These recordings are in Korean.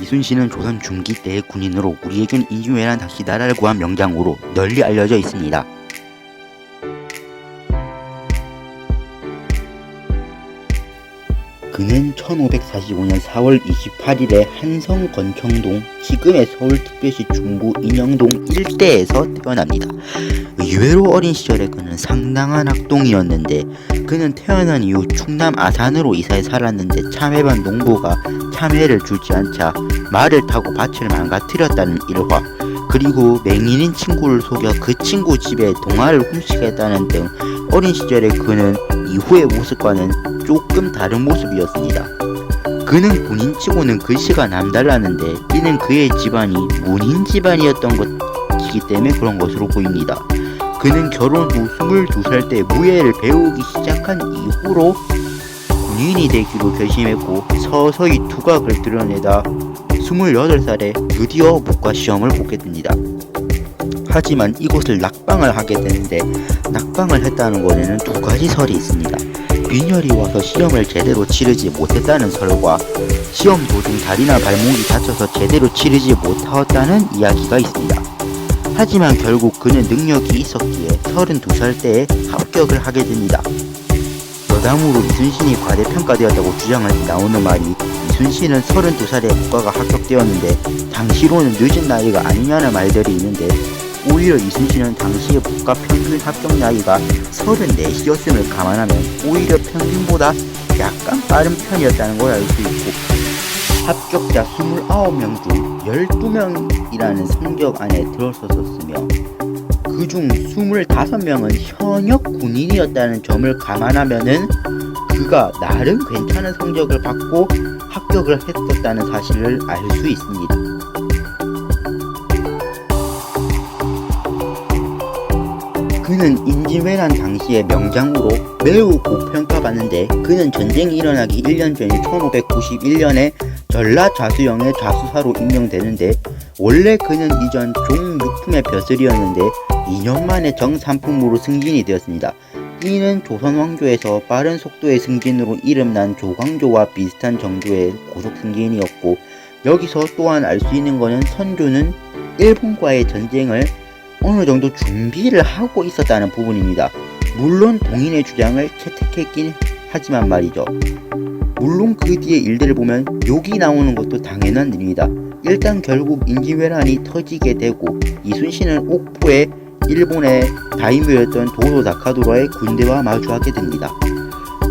이순신은 조선 중기 때의 군인으로 우리에겐 인유회란 당시 나라를 구한 명장으로 널리 알려져 있습니다. 그는 1545년 4월 28일에 한성 권청동, 지금의 서울특별시 중구 인영동 일대에서 태어납니다. 의외로 어린 시절에 그는 상당한 학동이었는데 그는 태어난 이후 충남 아산으로 이사해 살았는데 참외밭 농부가 참외를 주지 않자 말을 타고 밭을 망가뜨렸다는 일화, 그리고 맹인인 친구를 속여 그 친구 집에 동화를 훔치겠다는 등 어린 시절에 그는 이후의 모습과는 조금 다른 모습이었습니다. 그는 군인치고는 글씨가 남달랐는데 이는 그의 집안이 문인 집안이었던 것이기 때문에 그런 것으로 보입니다. 그는 결혼 후 22살 때 무예를 배우기 시작한 이후로 군인이 되기로 결심했고 서서히 두각을 드러내다 28살에 드디어 목과시험을 보게 됩니다. 하지만 이곳을 낙방을 하게 되는데 낙방을 했다는 것에는 두 가지 설이 있습니다. 빈혈이 와서 시험을 제대로 치르지 못했다는 설과 시험 도중 다리나 발목이 다쳐서 제대로 치르지 못하였다는 이야기가 있습니다. 하지만 결국 그는 능력이 있었기에 32살 때에 합격을 하게 됩니다. 여담으로 이순신이 과대평가되었다고 주장할 때 나오는 말이 이순신은 32살에 국가가 합격되었는데 당시로는 늦은 나이가 아니냐는 말들이 있는데 오히려 이순신은 당시의 국가 평균 합격 나이가 34이었음을 감안하면 오히려 평균보다 약간 빠른 편이었다는 걸 알 수 있고 합격자 29명 중 12명이라는 성적 안에 들었었으며 그중 25명은 현역 군인이었다는 점을 감안하면은 그가 나름 괜찮은 성적을 받고 합격을 했었다는 사실을 알 수 있습니다. 그는 인지회란 당시의 명장으로 매우 고평가받는데 그는 전쟁이 일어나기 1년 전인 1591년에 전라좌수영의 좌수사로 임명되는데 원래 그는 이전 종육품의 벼슬이었는데 2년 만에 정삼품으로 승진이 되었습니다. 이는 조선 왕조에서 빠른 속도의 승진으로 이름난 조광조와 비슷한 정도의 고속 승진이었고 여기서 또한 알 수 있는 것은 선조는 일본과의 전쟁을 어느 정도 준비를 하고 있었다는 부분입니다. 물론 동인의 주장을 채택했긴 하지만 말이죠. 물론 그 뒤의 일들을 보면 욕이 나오는 것도 당연한 일입니다. 일단 결국 인지회란이 터지게 되고 이순신은 옥포에 일본의 다이묘였던 도도 나카도라의 군대와 마주하게 됩니다.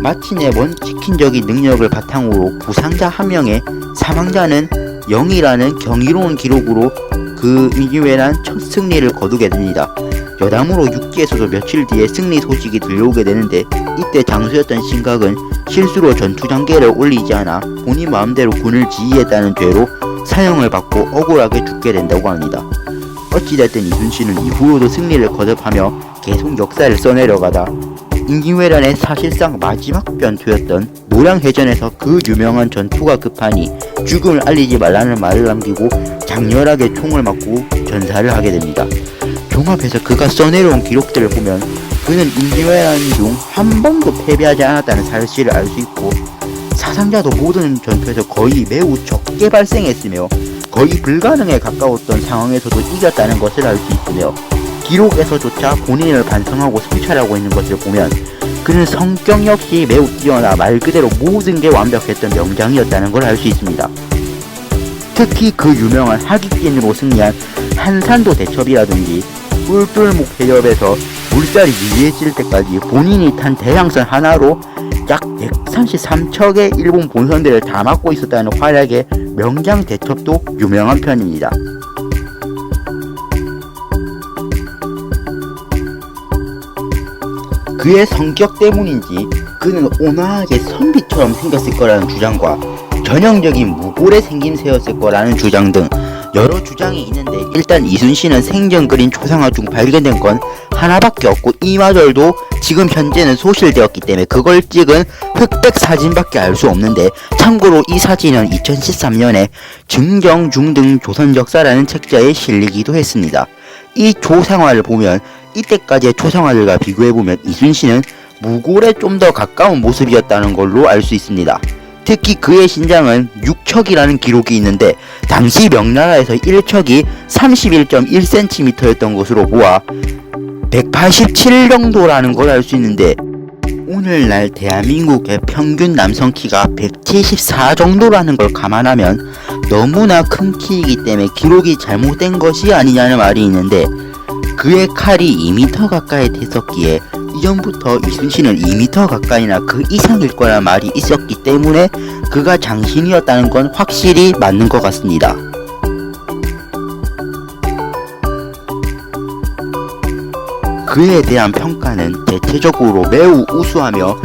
마침내 원치킨적인 능력을 바탕으로 부상자 1명에 사망자는 0이라는 경이로운 기록으로 그 인지회란 첫 승리를 거두게 됩니다. 여담으로 육지에서도 며칠 뒤에 승리 소식이 들려오게 되는데 이때 장수였던 신각은 실수로 전투장계를 올리지 않아 본인 마음대로 군을 지휘했다는 죄로 사형을 받고 억울하게 죽게 된다고 합니다. 어찌됐든 이순신은 이후로도 승리를 거듭하며 계속 역사를 써내려가다 인기회란의 사실상 마지막 변투였던 노량해전에서 그 유명한 전투가 급하니 죽음을 알리지 말라는 말을 남기고 장렬하게 총을 맞고 전사를 하게 됩니다. 종합해서 그가 써내려온 기록들을 보면 그는 인기회란 중 한 번도 패배하지 않았다는 사실을 알 수 있고 사상자도 모든 전투에서 거의 매우 적게 발생했으며 거의 불가능에 가까웠던 상황에서도 이겼다는 것을 알 수 있으며 기록에서조차 본인을 반성하고 성찰하고 있는 것을 보면 그는 성격 역시 매우 뛰어나 말 그대로 모든 게 완벽했던 명장이었다는 걸 알 수 있습니다. 특히 그 유명한 하깃진으로 승리한 한산도 대첩이라든지 뿔뿔목 해협에서 물살이 유리해질 때까지 본인이 탄 대항선 하나로 약 133척의 일본 본선들을 다 막고 있었다는 활약의 명장 대첩도 유명한 편입니다. 그의 성격 때문인지 그는 온화하게 선비처럼 생겼을 거라는 주장과 전형적인 무골의 생김새였을 거라는 주장 등 여러 주장이 있는데 일단 이순신은 생전 그린 초상화 중 발견된 건 하나밖에 없고 이마저도 지금 현재는 소실되었기 때문에 그걸 찍은 흑백 사진밖에 알 수 없는데 참고로 이 사진은 2013년에 증정중 등 조선 역사라는 책자에 실리기도 했습니다. 이 초상화를 보면 이때까지의 초상화들과 비교해보면 이순신은 무골에 좀 더 가까운 모습이었다는 걸로 알 수 있습니다. 특히 그의 신장은 6척이라는 기록이 있는데 당시 명나라에서 1척이 31.1cm였던 것으로 보아 187 정도라는 걸 알 수 있는데 오늘날 대한민국의 평균 남성 키가 174 정도라는 걸 감안하면 너무나 큰 키이기 때문에 기록이 잘못된 것이 아니냐는 말이 있는데 그의 칼이 2m 가까이 됐었기에 이전부터 이순신은 2m 가까이나 그 이상일 거란 말이 있었기 때문에 그가 장신이었다는 건 확실히 맞는 것 같습니다. 그에 대한 평가는 대체적으로 매우 우수하며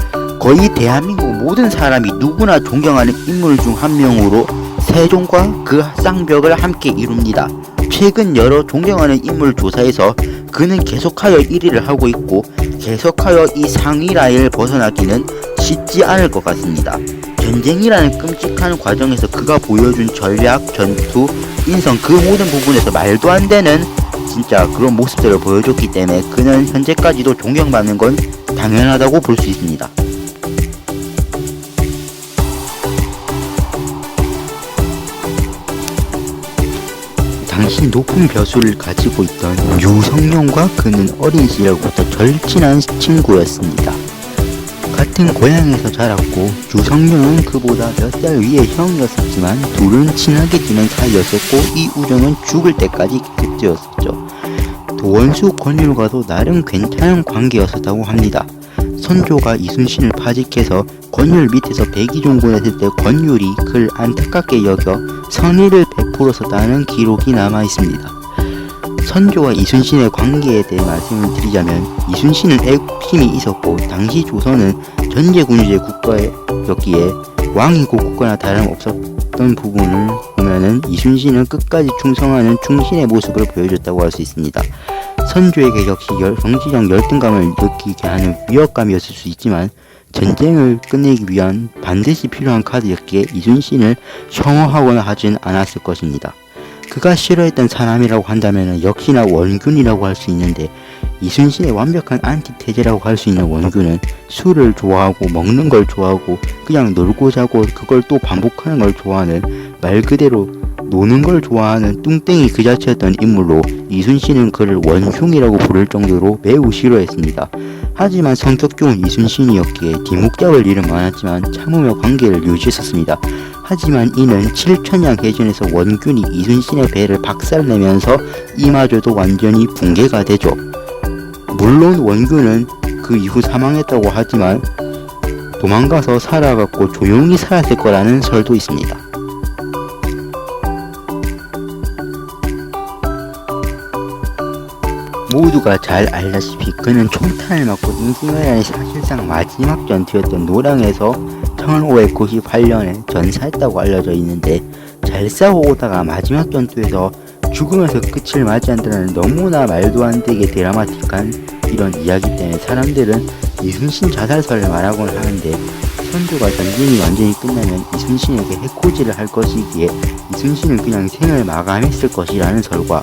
거의 대한민국 모든 사람이 누구나 존경하는 인물 중 한 명으로 세종과 그 쌍벽을 함께 이룹니다. 최근 여러 존경하는 인물 조사에서 그는 계속하여 1위를 하고 있고 계속하여 이 상위 라인을 벗어나기는 쉽지 않을 것 같습니다. 전쟁이라는 끔찍한 과정에서 그가 보여준 전략, 전투, 인성 그 모든 부분에서 말도 안 되는 진짜 그런 모습들을 보여줬기 때문에 그는 현재까지도 존경받는 건 당연하다고 볼 수 있습니다. 당시 높은 벼슬을 가지고 있던 유성룡과 그는 어린 시절부터 절친한 친구였습니다. 같은 고향에서 자랐고 유성룡은 그보다 몇 살 위의 형이었었지만 둘은 친하게 지낸 사이였었고 이 우정은 죽을 때까지 계속되었었죠. 도원수 권율과도 나름 괜찮은 관계였었다고 합니다. 선조가 이순신을 파직해서 권율 밑에서 백의종군했을 때 권율이 그를 안타깝게 여겨 선의를 베풀었었다는 기록이 남아있습니다. 선조와 이순신의 관계에 대해 말씀을 드리자면 이순신은 애국심이 있었고 당시 조선은 전제군주제 국가였기에 왕이고 국가나 다름없었던 부분을 보면은 이순신은 끝까지 충성하는 충신의 모습을 보여줬다고 할 수 있습니다. 선조에게 역시 정치적 열등감을 느끼게 하는 위협감이었을 수 있지만 전쟁을 끝내기 위한 반드시 필요한 카드였기에 이순신을 혐오하거나 하진 않았을 것입니다. 그가 싫어했던 사람이라고 한다면 역시나 원균이라고 할 수 있는데 이순신의 완벽한 안티테제라고 할 수 있는 원균은 술을 좋아하고 먹는 걸 좋아하고 그냥 놀고 자고 그걸 또 반복하는 걸 좋아하는 말 그대로 노는 걸 좋아하는 뚱땡이 그 자체였던 인물로 이순신은 그를 원흉이라고 부를 정도로 매우 싫어했습니다. 하지만 성격 좋은 이순신이었기에 뒷목 잡을 일은 많았지만 참으며 관계를 유지했었습니다. 하지만 이는 칠천량 해전에서 원균이 이순신의 배를 박살내면서 이마저도 완전히 붕괴가 되죠. 물론 원균은 그 이후 사망했다고 하지만 도망가서 살아갔고 조용히 살았을 거라는 설도 있습니다. 모두가 잘 알다시피 그는 총탄을 맞고 임진왜란의 사실상 마지막 전투였던 노량에서 1598년에 전사했다고 알려져 있는데 잘 싸워오다가 마지막 전투에서 죽으면서 끝을 맞이한다는 너무나 말도 안 되게 드라마틱한 이런 이야기 때문에 사람들은 이순신 자살설을 말하곤 하는데 선조가 전쟁이 완전히 끝나면 이순신에게 해코지를 할 것이기에 이순신은 그냥 생을 마감했을 것이라는 설과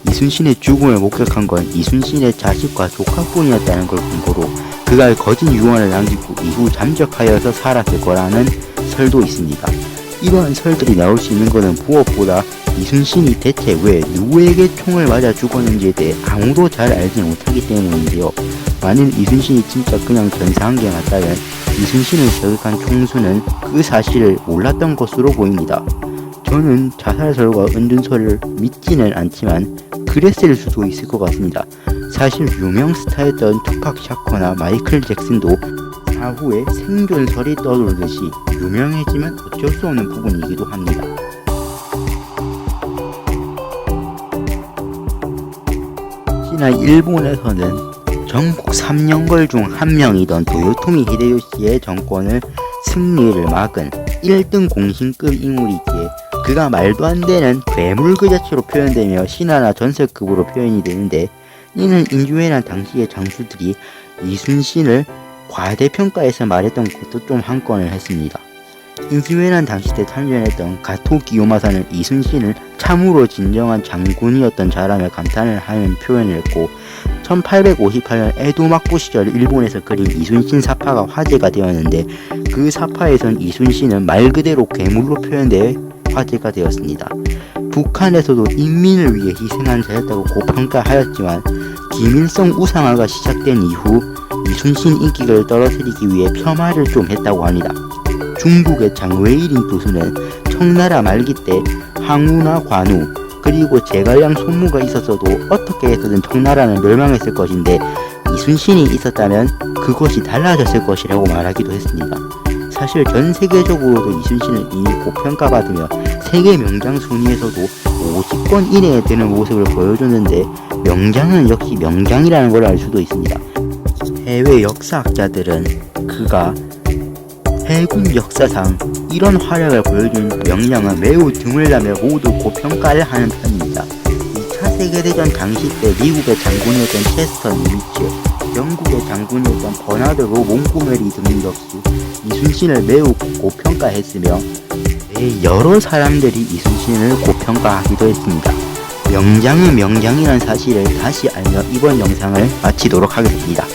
이순신의 죽음을 목격한 건 이순신의 자식과 조카뿐이었다는 걸 근거로 그가 거짓 유언을 남기고 이후 잠적하여서 살았을 거라는 설도 있습니다. 이러한 설들이 나올 수 있는 것은 무엇보다 이순신이 대체 왜 누구에게 총을 맞아 죽었는지에 대해 아무도 잘 알지 못하기 때문인데요. 만일 이순신이 진짜 그냥 전사한 게 맞다면 이순신을 저격한 총수는 그 사실을 몰랐던 것으로 보입니다. 저는 자살설과 은둔설을 믿지는 않지만 그랬을 수도 있을 것 같습니다. 사실 유명 스타였던 투팍 샤커나 마이클 잭슨도 사후에 생존설이 떠돌듯이 유명해지면 어쩔 수 없는 부분이기도 합니다. 혹시나 일본에서는 전국 3영걸 중 한 명이던 도요토미 히데요시의 정권을 승리를 막은 1등 공신급 인물이기에 그가 말도 안 되는 괴물 그 자체로 표현되며 신화나 전설급으로 표현이 되는데 이는 인주회란 당시의 장수들이 이순신을 과대평가해서 말했던 것도 좀 한 건을 했습니다. 임진왜란 당시 때 참전했던 가토 기요마사는 이순신을 참으로 진정한 장군이었던 자라며 감탄을 하는 표현을 했고 1858년 에도 막부 시절 일본에서 그린 이순신 사파가 화제가 되었는데 그 사파에선 이순신은 말 그대로 괴물로 표현되어 화제가 되었습니다. 북한에서도 인민을 위해 희생한 자였다고 고평가하였지만 김일성 우상화가 시작된 이후 이순신 인기를 떨어뜨리기 위해 폄하를 좀 했다고 합니다. 중국의 장웨이링 교수는 청나라 말기 때 항우나 관우 그리고 제갈량 손무가 있었어도 어떻게 해서든 청나라는 멸망했을 것인데 이순신이 있었다면 그것이 달라졌을 것이라고 말하기도 했습니다. 사실 전 세계적으로도 이순신은 이미 고평가받으며 세계 명장 순위에서도 50권 이내에 드는 모습을 보여줬는데 명장은 역시 명장이라는 걸 알 수도 있습니다. 해외 역사학자들은 그가 해군 역사상 이런 활약을 보여준 명량은 매우 드물다며 모두 고평가를 하는 편입니다. 2차 세계대전 당시 때 미국의 장군이었던 체스터 니미츠, 영국의 장군이었던 버나드 로 몽고메리 등 역시 이순신을 매우 고평가했으며 여러 사람들이 이순신을 고평가하기도 했습니다. 명장은 명장이라는 사실을 다시 알며 이번 영상을 마치도록 하겠습니다.